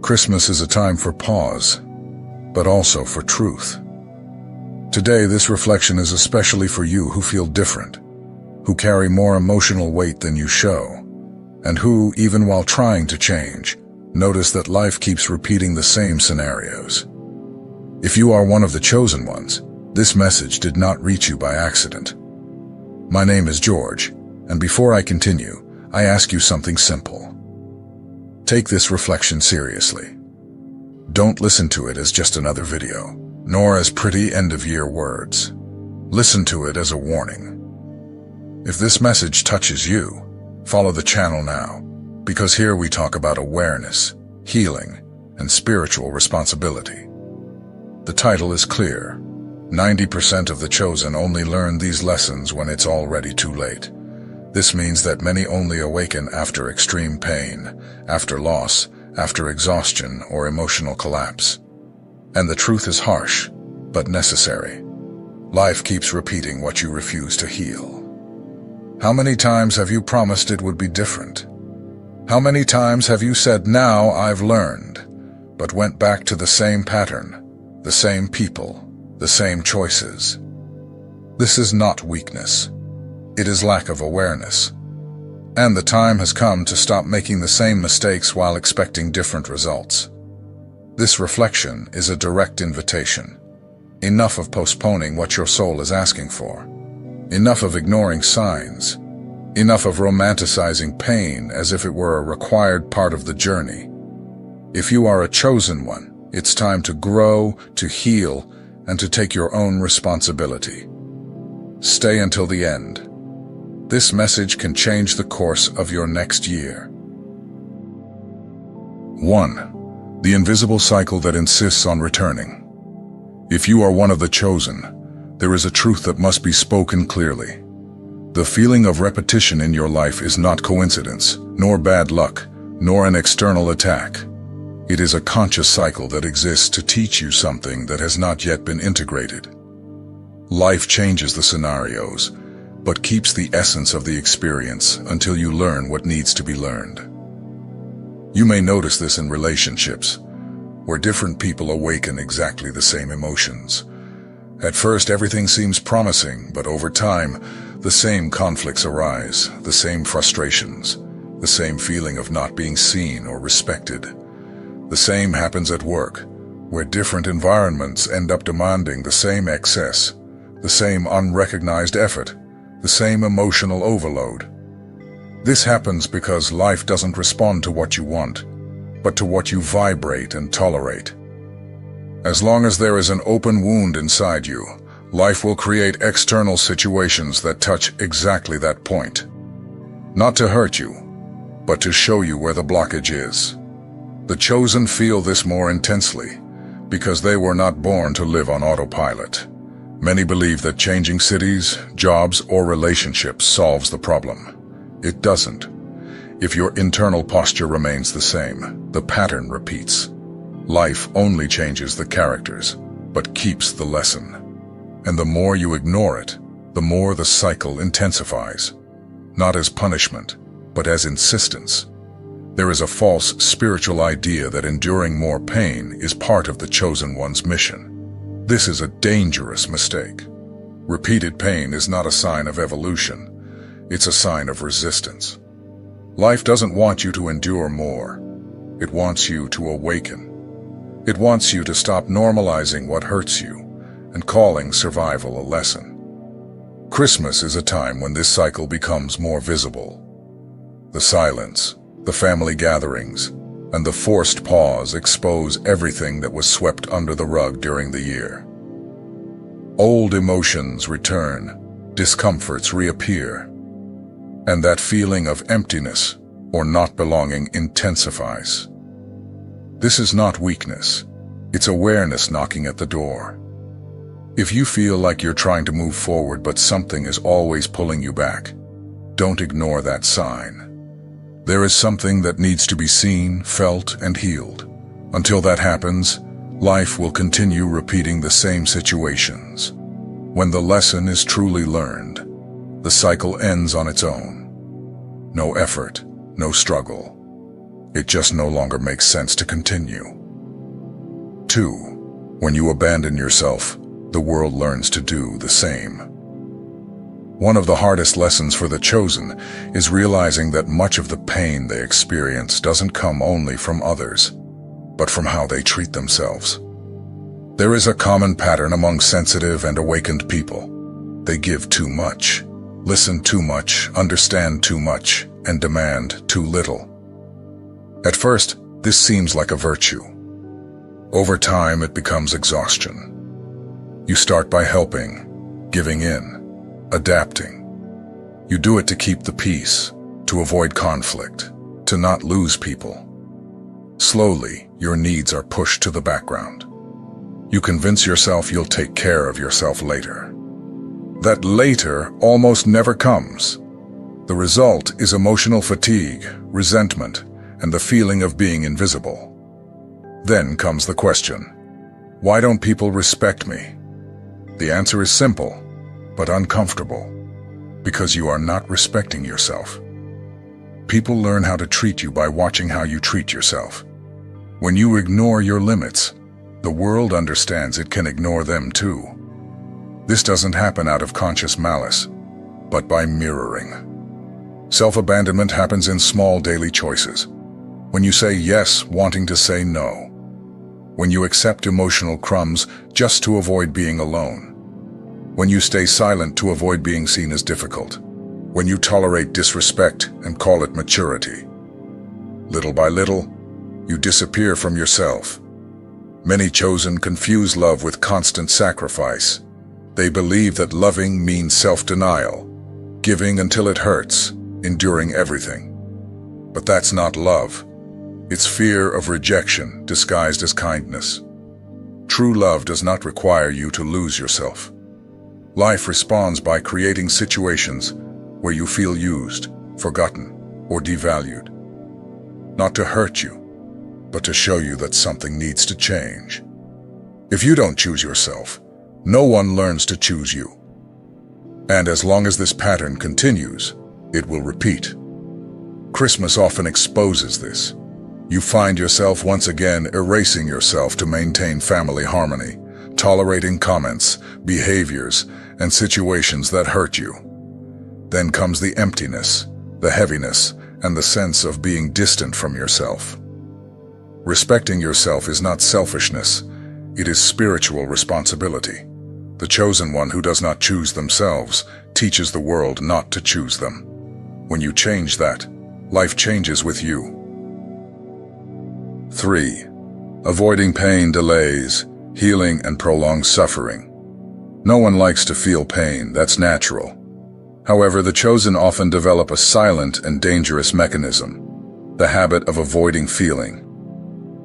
Christmas is a time for pause, but also for truth. Today, this reflection is especially for you who feel different, who carry more emotional weight than you show, and who, even while trying to change, notice that life keeps repeating the same scenarios. If you are one of the chosen ones, this message did not reach you by accident. My name is George, and before I continue, I ask you something simple. Take this reflection seriously. Don't listen to it as just another video, nor as pretty end-of-year words. Listen to it as a warning. If this message touches you, follow the channel now, because here we talk about awareness, healing, and spiritual responsibility. The title is clear. 90% of the chosen only learn these lessons when it's already too late. This means that many only awaken after extreme pain, after loss, after exhaustion or emotional collapse. And the truth is harsh, but necessary. Life keeps repeating what you refuse to heal. How many times have you promised it would be different? How many times have you said, "Now I've learned," but went back to the same pattern, the same people, the same choices? This is not weakness. It is lack of awareness. And the time has come to stop making the same mistakes while expecting different results. This reflection is a direct invitation. Enough of postponing what your soul is asking for. Enough of ignoring signs. Enough of romanticizing pain as if it were a required part of the journey. If you are a chosen one, it's time to grow, to heal, and to take your own responsibility. Stay until the end. This message can change the course of your next year. 1. The invisible cycle that insists on returning. If you are one of the chosen, there is a truth that must be spoken clearly. The feeling of repetition in your life is not coincidence, nor bad luck, nor an external attack. It is a conscious cycle that exists to teach you something that has not yet been integrated. Life changes the scenarios, but keeps the essence of the experience until you learn what needs to be learned. You may notice this in relationships, where different people awaken exactly the same emotions. At first, everything seems promising, but over time, the same conflicts arise, the same frustrations, the same feeling of not being seen or respected. The same happens at work, where different environments end up demanding the same excess, the same unrecognized effort, the same emotional overload. This happens because life doesn't respond to what you want, but to what you vibrate and tolerate. As long as there is an open wound inside you, life will create external situations that touch exactly that point. Not to hurt you, but to show you where the blockage is. The chosen feel this more intensely, because they were not born to live on autopilot. Many believe that changing cities, jobs, or relationships solves the problem. It doesn't. If your internal posture remains the same, the pattern repeats. Life only changes the characters, but keeps the lesson. And the more you ignore it, the more the cycle intensifies. Not as punishment, but as insistence. There is a false spiritual idea that enduring more pain is part of the chosen one's mission. This is a dangerous mistake. Repeated pain is not a sign of evolution. It's a sign of resistance. Life doesn't want you to endure more. It wants you to awaken. It wants you to stop normalizing what hurts you and calling survival a lesson. Christmas is a time when this cycle becomes more visible. The silence, the family gatherings, and the forced pause expose everything that was swept under the rug during the year. Old emotions return, discomforts reappear, and that feeling of emptiness or not belonging intensifies. This is not weakness, it's awareness knocking at the door. If you feel like you're trying to move forward but something is always pulling you back, don't ignore that sign. There is something that needs to be seen, felt, and healed. Until that happens, life will continue repeating the same situations. When the lesson is truly learned, the cycle ends on its own. No effort, no struggle. It just no longer makes sense to continue. 2. When you abandon yourself, the world learns to do the same. One of the hardest lessons for the chosen is realizing that much of the pain they experience doesn't come only from others, but from how they treat themselves. There is a common pattern among sensitive and awakened people. They give too much, listen too much, understand too much, and demand too little. At first, this seems like a virtue. Over time, it becomes exhaustion. You start by helping, giving in, adapting. You do it to keep the peace, to avoid conflict, to not lose people. Slowly, your needs are pushed to the background. You convince yourself you'll take care of yourself later. That later almost never comes. The result is emotional fatigue, resentment, and the feeling of being invisible. Then comes the question, why don't people respect me? The answer is simple, but uncomfortable, because you are not respecting yourself. People learn how to treat you by watching how you treat yourself. When you ignore your limits, the world understands it can ignore them too. This doesn't happen out of conscious malice, but by mirroring. Self-abandonment happens in small daily choices. When you say yes, wanting to say no. When you accept emotional crumbs just to avoid being alone. When you stay silent to avoid being seen as difficult. When you tolerate disrespect and call it maturity. Little by little, you disappear from yourself. Many chosen confuse love with constant sacrifice. They believe that loving means self-denial, giving until it hurts, enduring everything. But that's not love. It's fear of rejection disguised as kindness. True love does not require you to lose yourself. Life responds by creating situations where you feel used, forgotten, or devalued. Not to hurt you, but to show you that something needs to change. If you don't choose yourself, no one learns to choose you. And as long as this pattern continues, it will repeat. Christmas often exposes this. You find yourself once again erasing yourself to maintain family harmony, tolerating comments, behaviors, and situations that hurt you. Then comes the emptiness, the heaviness, and the sense of being distant from yourself. Respecting yourself is not selfishness, it is spiritual responsibility. The chosen one who does not choose themselves teaches the world not to choose them. When you change that, life changes with you. 3. Avoiding pain delays healing and prolongs suffering. No one likes to feel pain, that's natural. However, the chosen often develop a silent and dangerous mechanism, the habit of avoiding feeling.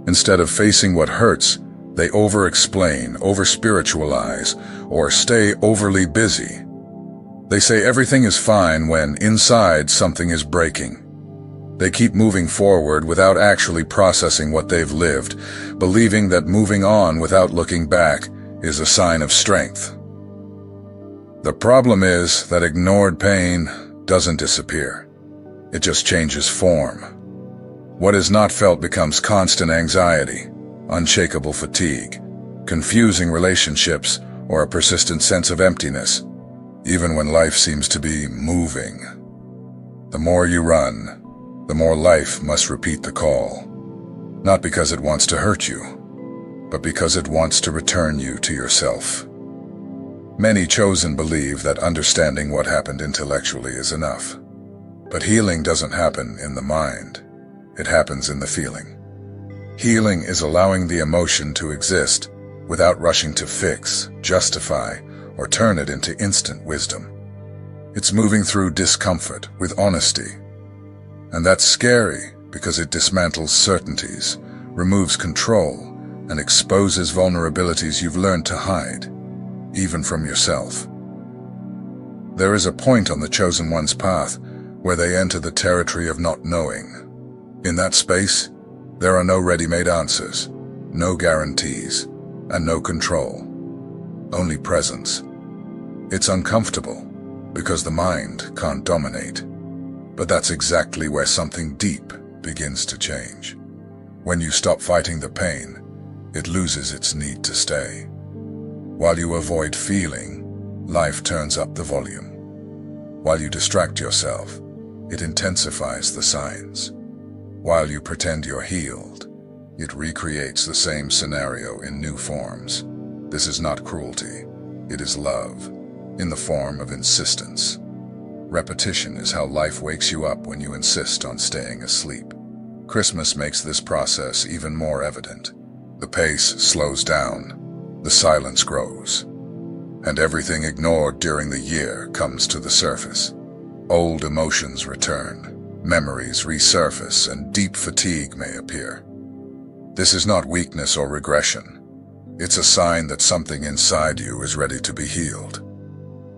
Instead of facing what hurts, they over-explain, over-spiritualize, or stay overly busy. They say everything is fine when inside something is breaking. They keep moving forward without actually processing what they've lived, believing that moving on without looking back is a sign of strength. The problem is that ignored pain doesn't disappear. It just changes form. What is not felt becomes constant anxiety, unshakable fatigue, confusing relationships, or a persistent sense of emptiness, even when life seems to be moving. The more you run, the more life must repeat the call, not because it wants to hurt you, but because it wants to return you to yourself. Many chosen believe that understanding what happened intellectually is enough. But healing doesn't happen in the mind. It happens in the feeling. Healing is allowing the emotion to exist without rushing to fix, justify, or turn it into instant wisdom. It's moving through discomfort with honesty. And that's scary because it dismantles certainties, removes control, and exposes vulnerabilities you've learned to hide, even from yourself. There is a point on the chosen one's path where they enter the territory of not knowing. In that space, there are no ready-made answers, no guarantees, and no control. Only presence. It's uncomfortable because the mind can't dominate. But that's exactly where something deep begins to change. When you stop fighting the pain, it loses its need to stay. While you avoid feeling, life turns up the volume. While you distract yourself, it intensifies the signs. While you pretend you're healed, it recreates the same scenario in new forms. This is not cruelty, it is love, in the form of insistence. Repetition is how life wakes you up when you insist on staying asleep. Christmas makes this process even more evident. The pace slows down, the silence grows, and everything ignored during the year comes to the surface. Old emotions return, memories resurface, and deep fatigue may appear. This is not weakness or regression. It's a sign that something inside you is ready to be healed.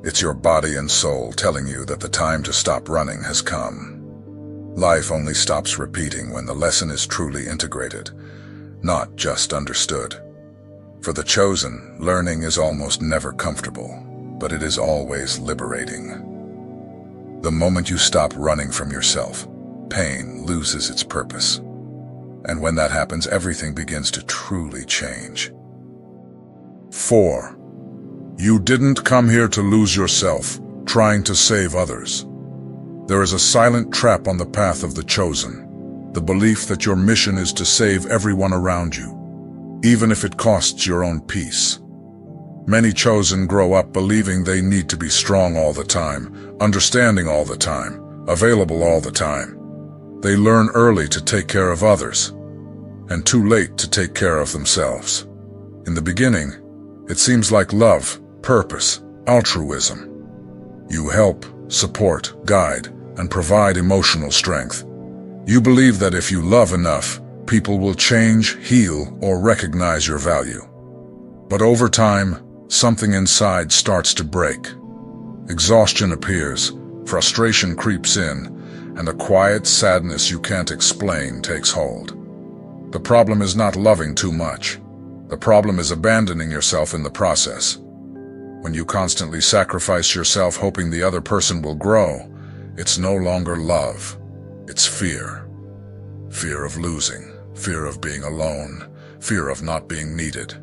It's your body and soul telling you that the time to stop running has come. Life only stops repeating when the lesson is truly integrated, not just understood. For the chosen, learning is almost never comfortable, but it is always liberating. The moment you stop running from yourself, pain loses its purpose. And when that happens, everything begins to truly change. 4. You didn't come here to lose yourself, trying to save others. There is a silent trap on the path of the chosen, the belief that your mission is to save everyone around you, even if it costs your own peace. Many chosen grow up believing they need to be strong all the time, understanding all the time, available all the time. They learn early to take care of others, and too late to take care of themselves. In the beginning, it seems like love, purpose, altruism. You help, support, guide, and provide emotional strength. You believe that if you love enough, people will change, heal, or recognize your value. But over time, something inside starts to break. Exhaustion appears, frustration creeps in, and a quiet sadness you can't explain takes hold. The problem is not loving too much. The problem is abandoning yourself in the process. When you constantly sacrifice yourself hoping the other person will grow, it's no longer love, it's fear. Fear of losing, fear of being alone, fear of not being needed.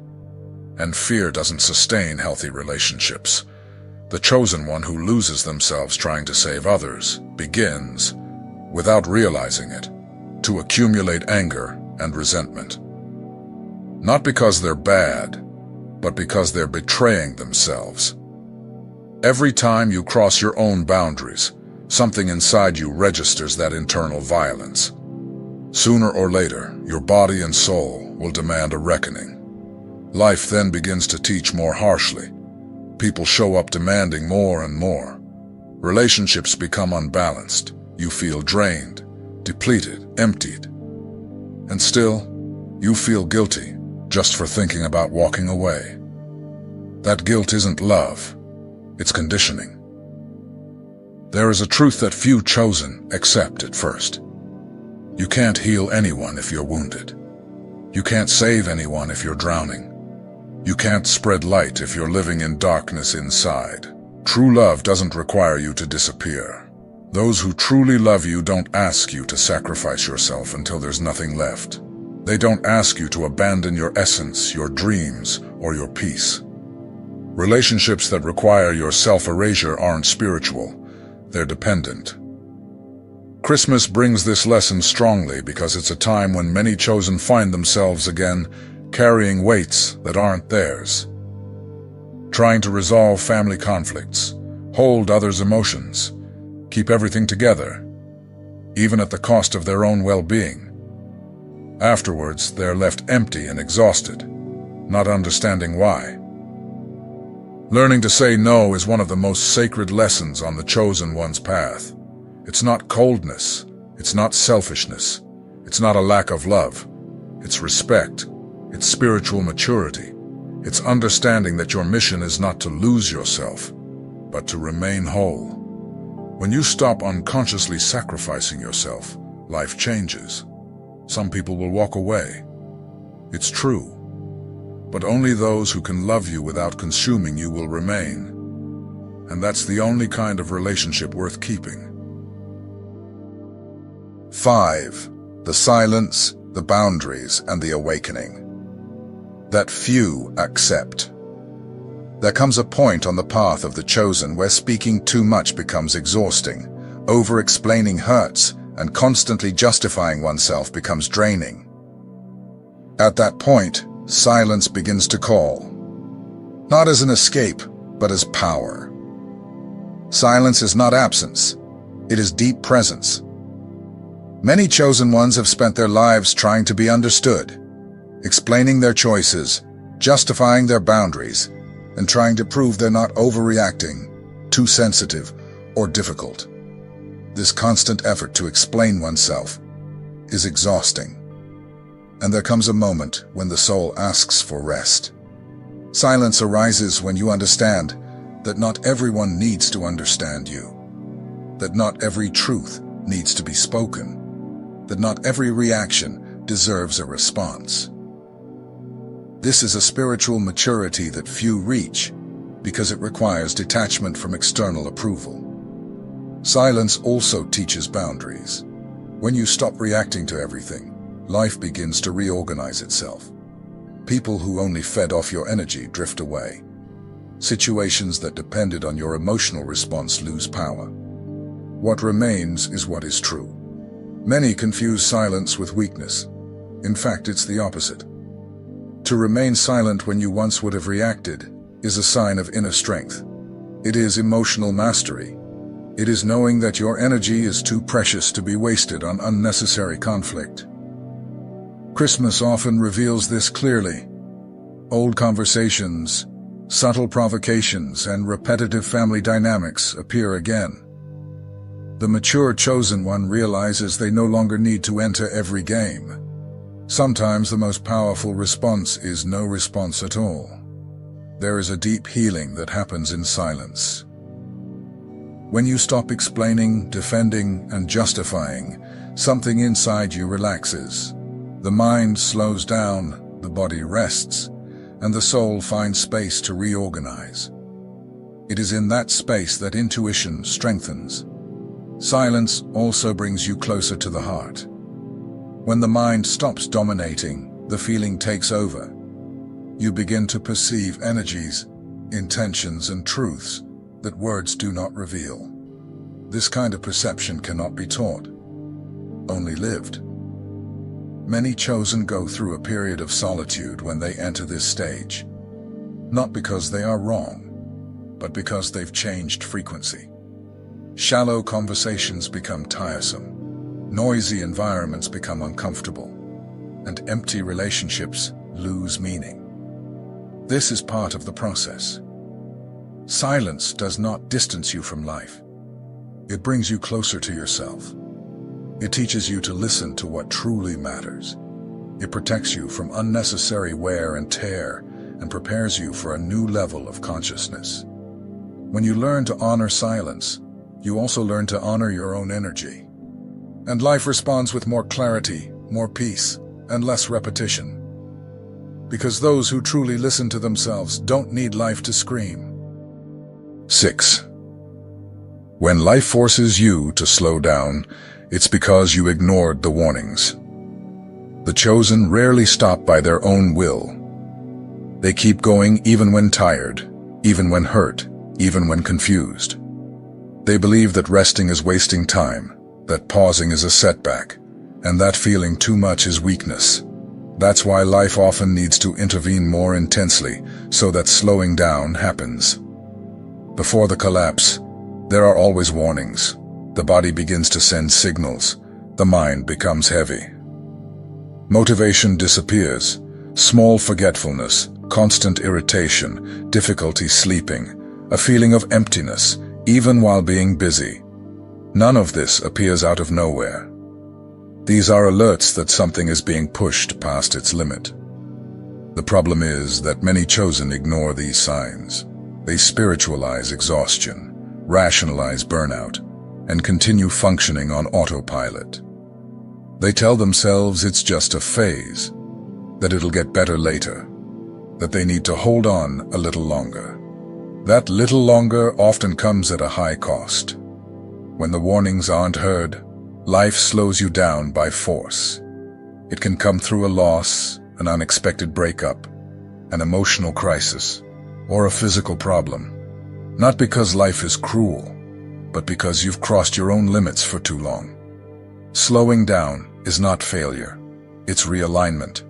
And fear doesn't sustain healthy relationships. The chosen one who loses themselves trying to save others begins, without realizing it, to accumulate anger and resentment. Not because they're bad, but because they're betraying themselves. Every time you cross your own boundaries, something inside you registers that internal violence. Sooner or later, your body and soul will demand a reckoning. Life then begins to teach more harshly. People show up demanding more and more. Relationships become unbalanced. You feel drained, depleted, emptied. And still, you feel guilty just for thinking about walking away. That guilt isn't love, it's conditioning. There is a truth that few chosen accept at first. You can't heal anyone if you're wounded. You can't save anyone if you're drowning. You can't spread light if you're living in darkness inside. True love doesn't require you to disappear. Those who truly love you don't ask you to sacrifice yourself until there's nothing left. They don't ask you to abandon your essence, your dreams, or your peace. Relationships that require your self-erasure aren't spiritual, they're dependent. Christmas brings this lesson strongly because it's a time when many chosen find themselves again carrying weights that aren't theirs. Trying to resolve family conflicts, hold others' emotions, keep everything together, even at the cost of their own well-being. Afterwards, they're left empty and exhausted, not understanding why. Learning to say no is one of the most sacred lessons on the chosen one's path. It's not coldness, it's not selfishness, it's not a lack of love. It's respect, it's spiritual maturity, it's understanding that your mission is not to lose yourself, but to remain whole. When you stop unconsciously sacrificing yourself, life changes. Some people will walk away. It's true. But only those who can love you without consuming you will remain. And that's the only kind of relationship worth keeping. 5. the silence, the boundaries, and the awakening that few accept. There comes a point on the path of the chosen where speaking too much becomes exhausting, over-explaining hurts, and constantly justifying oneself becomes draining. At that point, silence begins to call, not as an escape, but as power. Silence is not absence, it is deep presence. Many chosen ones have spent their lives trying to be understood, explaining their choices, justifying their boundaries, and trying to prove they're not overreacting, too sensitive, or difficult. This constant effort to explain oneself is exhausting. And there comes a moment when the soul asks for rest. Silence arises when you understand that not everyone needs to understand you, that not every truth needs to be spoken, that not every reaction deserves a response. This is a spiritual maturity that few reach because it requires detachment from external approval. Silence also teaches boundaries. When you stop reacting to everything, life begins to reorganize itself. People who only fed off your energy drift away. Situations that depended on your emotional response lose power. What remains is what is true. Many confuse silence with weakness. In fact, it's the opposite. To remain silent when you once would have reacted is a sign of inner strength. It is emotional mastery. It is knowing that your energy is too precious to be wasted on unnecessary conflict. Christmas often reveals this clearly. Old conversations, subtle provocations, and repetitive family dynamics appear again. The mature chosen one realizes they no longer need to enter every game. Sometimes the most powerful response is no response at all. There is a deep healing that happens in silence. When you stop explaining, defending, and justifying, something inside you relaxes. The mind slows down, the body rests, and the soul finds space to reorganize. It is in that space that intuition strengthens. Silence also brings you closer to the heart. When the mind stops dominating, the feeling takes over. You begin to perceive energies, intentions, and truths that words do not reveal. This kind of perception cannot be taught, only lived. Many chosen go through a period of solitude when they enter this stage, not because they are wrong, but because they've changed frequency. Shallow conversations become tiresome, noisy environments become uncomfortable, and empty relationships lose meaning. This is part of the process. Silence does not distance you from life. It brings you closer to yourself. It teaches you to listen to what truly matters. It protects you from unnecessary wear and tear and prepares you for a new level of consciousness. When you learn to honor silence, you also learn to honor your own energy. And life responds with more clarity, more peace, and less repetition. Because those who truly listen to themselves don't need life to scream. 6. When life forces you to slow down, it's because you ignored the warnings. The chosen rarely stop by their own will. They keep going even when tired, even when hurt, even when confused. They believe that resting is wasting time, that pausing is a setback, and that feeling too much is weakness. That's why life often needs to intervene more intensely, so that slowing down happens. Before the collapse, there are always warnings. The body begins to send signals. The mind becomes heavy. Motivation disappears. Small forgetfulness, constant irritation, difficulty sleeping, a feeling of emptiness, even while being busy. None of this appears out of nowhere. These are alerts that something is being pushed past its limit. The problem is that many chosen ignore these signs. They spiritualize exhaustion, rationalize burnout, and continue functioning on autopilot. They tell themselves it's just a phase, that it'll get better later, that they need to hold on a little longer. That little longer often comes at a high cost. When the warnings aren't heard, Life slows you down by force. It can come through a loss, an unexpected breakup, an emotional crisis, or a physical problem. Not because life is cruel, but because you've crossed your own limits for too long. Slowing down is not failure, it's realignment.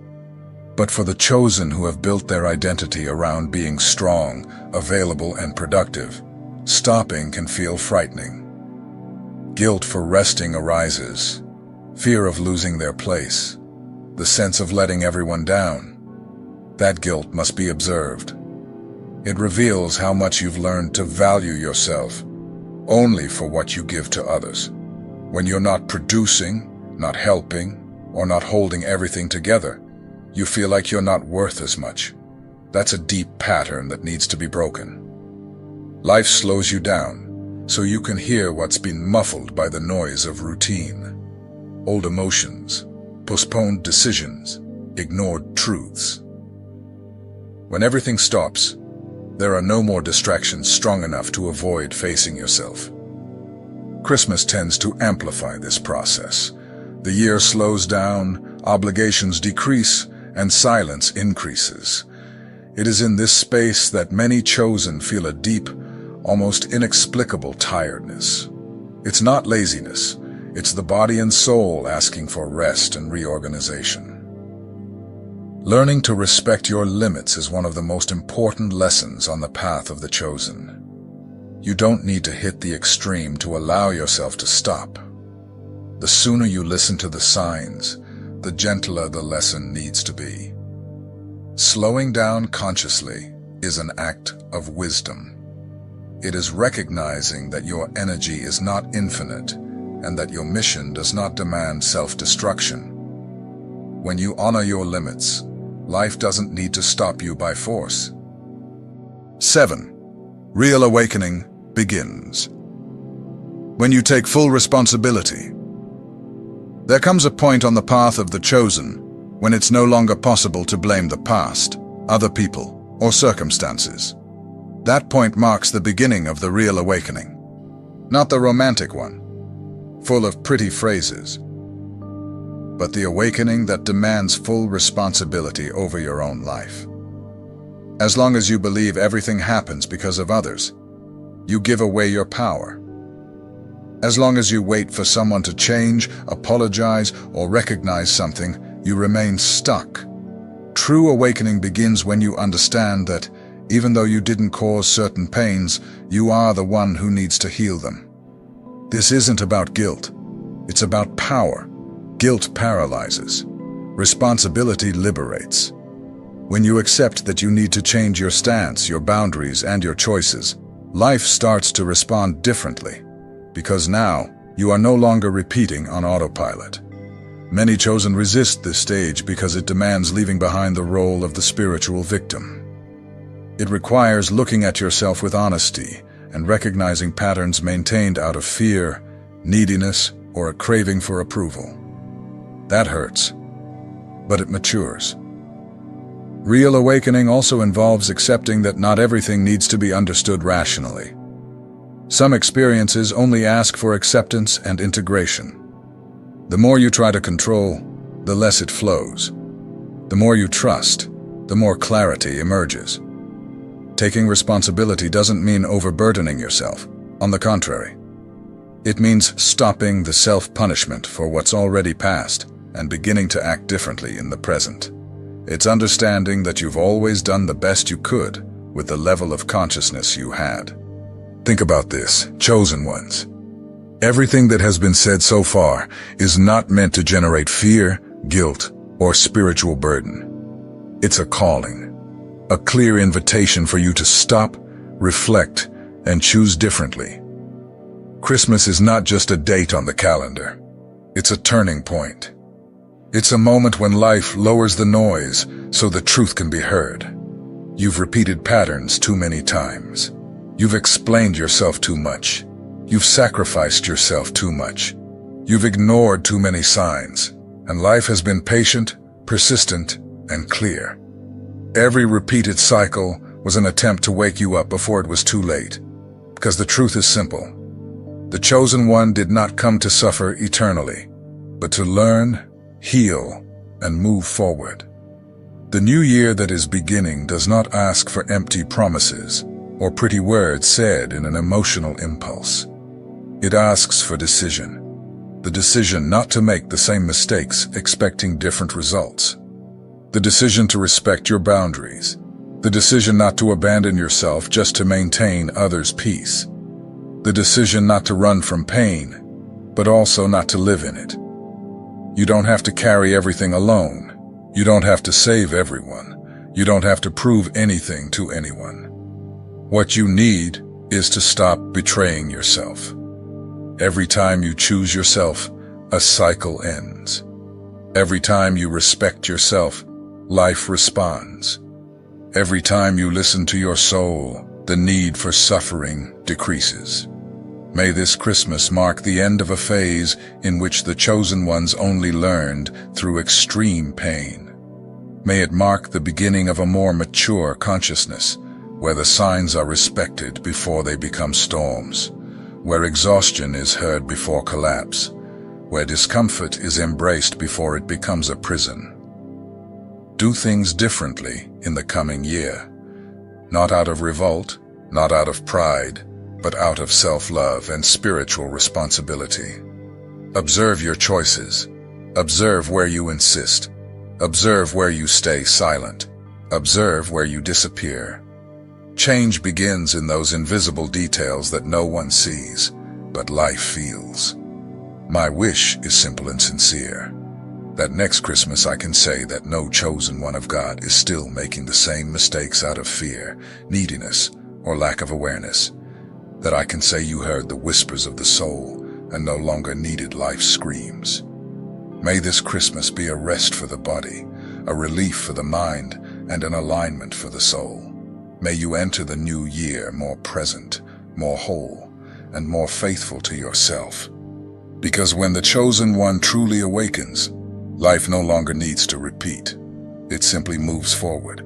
But for the chosen who have built their identity around being strong, available, and productive, stopping can feel frightening. Guilt for resting arises, fear of losing their place, the sense of letting everyone down. That guilt must be observed. It reveals how much you've learned to value yourself only for what you give to others. When you're not producing, not helping, or not holding everything together, you feel like you're not worth as much. That's a deep pattern that needs to be broken. Life slows you down so you can hear what's been muffled by the noise of routine. Old emotions, postponed decisions, ignored truths. When everything stops, there are no more distractions strong enough to avoid facing yourself. Christmas tends to amplify this process. The year slows down, obligations decrease, and silence increases. It is in this space that many chosen feel a deep, almost inexplicable tiredness. It's not laziness, it's the body and soul asking for rest and reorganization. Learning to respect your limits is one of the most important lessons on the path of the chosen. You don't need to hit the extreme to allow yourself to stop. The sooner you listen to the signs, the gentler the lesson needs to be. Slowing down consciously is an act of wisdom. It is recognizing that your energy is not infinite and that your mission does not demand self-destruction. When you honor your limits, life doesn't need to stop you by force. 7. Real awakening begins when you take full responsibility. There comes a point on the path of the chosen when it's no longer possible to blame the past, other people, or circumstances. That point marks the beginning of the real awakening. Not the romantic one, full of pretty phrases, but the awakening that demands full responsibility over your own life. As long as you believe everything happens because of others, you give away your power. As long as you wait for someone to change, apologize, or recognize something, you remain stuck. True awakening begins when you understand that, even though you didn't cause certain pains, you are the one who needs to heal them. This isn't about guilt. It's about power. Guilt paralyzes. Responsibility liberates. When you accept that you need to change your stance, your boundaries, and your choices, life starts to respond differently, because now you are no longer repeating on autopilot. Many chosen resist this stage because it demands leaving behind the role of the spiritual victim. It requires looking at yourself with honesty and recognizing patterns maintained out of fear, neediness, or a craving for approval. That hurts, but it matures. Real awakening also involves accepting that not everything needs to be understood rationally. Some experiences only ask for acceptance and integration. The more you try to control, the less it flows. The more you trust, the more clarity emerges. Taking responsibility doesn't mean overburdening yourself. On the contrary, it means stopping the self-punishment for what's already past and beginning to act differently in the present. It's understanding that you've always done the best you could with the level of consciousness you had. Think about this, chosen ones. Everything that has been said so far is not meant to generate fear, guilt, or spiritual burden. It's a calling, a clear invitation for you to stop, reflect, and choose differently. Christmas is not just a date on the calendar. It's a turning point. It's a moment when life lowers the noise so the truth can be heard. You've repeated patterns too many times. You've explained yourself too much. You've sacrificed yourself too much. You've ignored too many signs. And life has been patient, persistent, and clear. Every repeated cycle was an attempt to wake you up before it was too late. Because the truth is simple. The chosen one did not come to suffer eternally, but to learn, heal, and move forward. The new year that is beginning does not ask for empty promises or pretty words said in an emotional impulse. It asks for decision. The decision not to make the same mistakes expecting different results. The decision to respect your boundaries. The decision not to abandon yourself just to maintain others' peace. The decision not to run from pain, but also not to live in it. You don't have to carry everything alone. You don't have to save everyone. You don't have to prove anything to anyone. What you need is to stop betraying yourself. Every time you choose yourself, a cycle ends. Every time you respect yourself, life responds. Every time you listen to your soul, the need for suffering decreases. May this Christmas mark the end of a phase in which the chosen ones only learned through extreme pain. May it mark the beginning of a more mature consciousness, where the signs are respected before they become storms, where exhaustion is heard before collapse, where discomfort is embraced before it becomes a prison. Do things differently in the coming year, not out of revolt, not out of pride, but out of self-love and spiritual responsibility. Observe your choices. Observe where you insist. Observe where you stay silent. Observe where you disappear. Change begins in those invisible details that no one sees, but life feels. My wish is simple and sincere. That next Christmas I can say that no chosen one of God is still making the same mistakes out of fear, neediness, or lack of awareness. That I can say you heard the whispers of the soul and no longer needed life's screams. May this Christmas be a rest for the body, a relief for the mind, and an alignment for the soul. May you enter the new year more present, more whole, and more faithful to yourself. Because when the chosen one truly awakens, life no longer needs to repeat. It simply moves forward.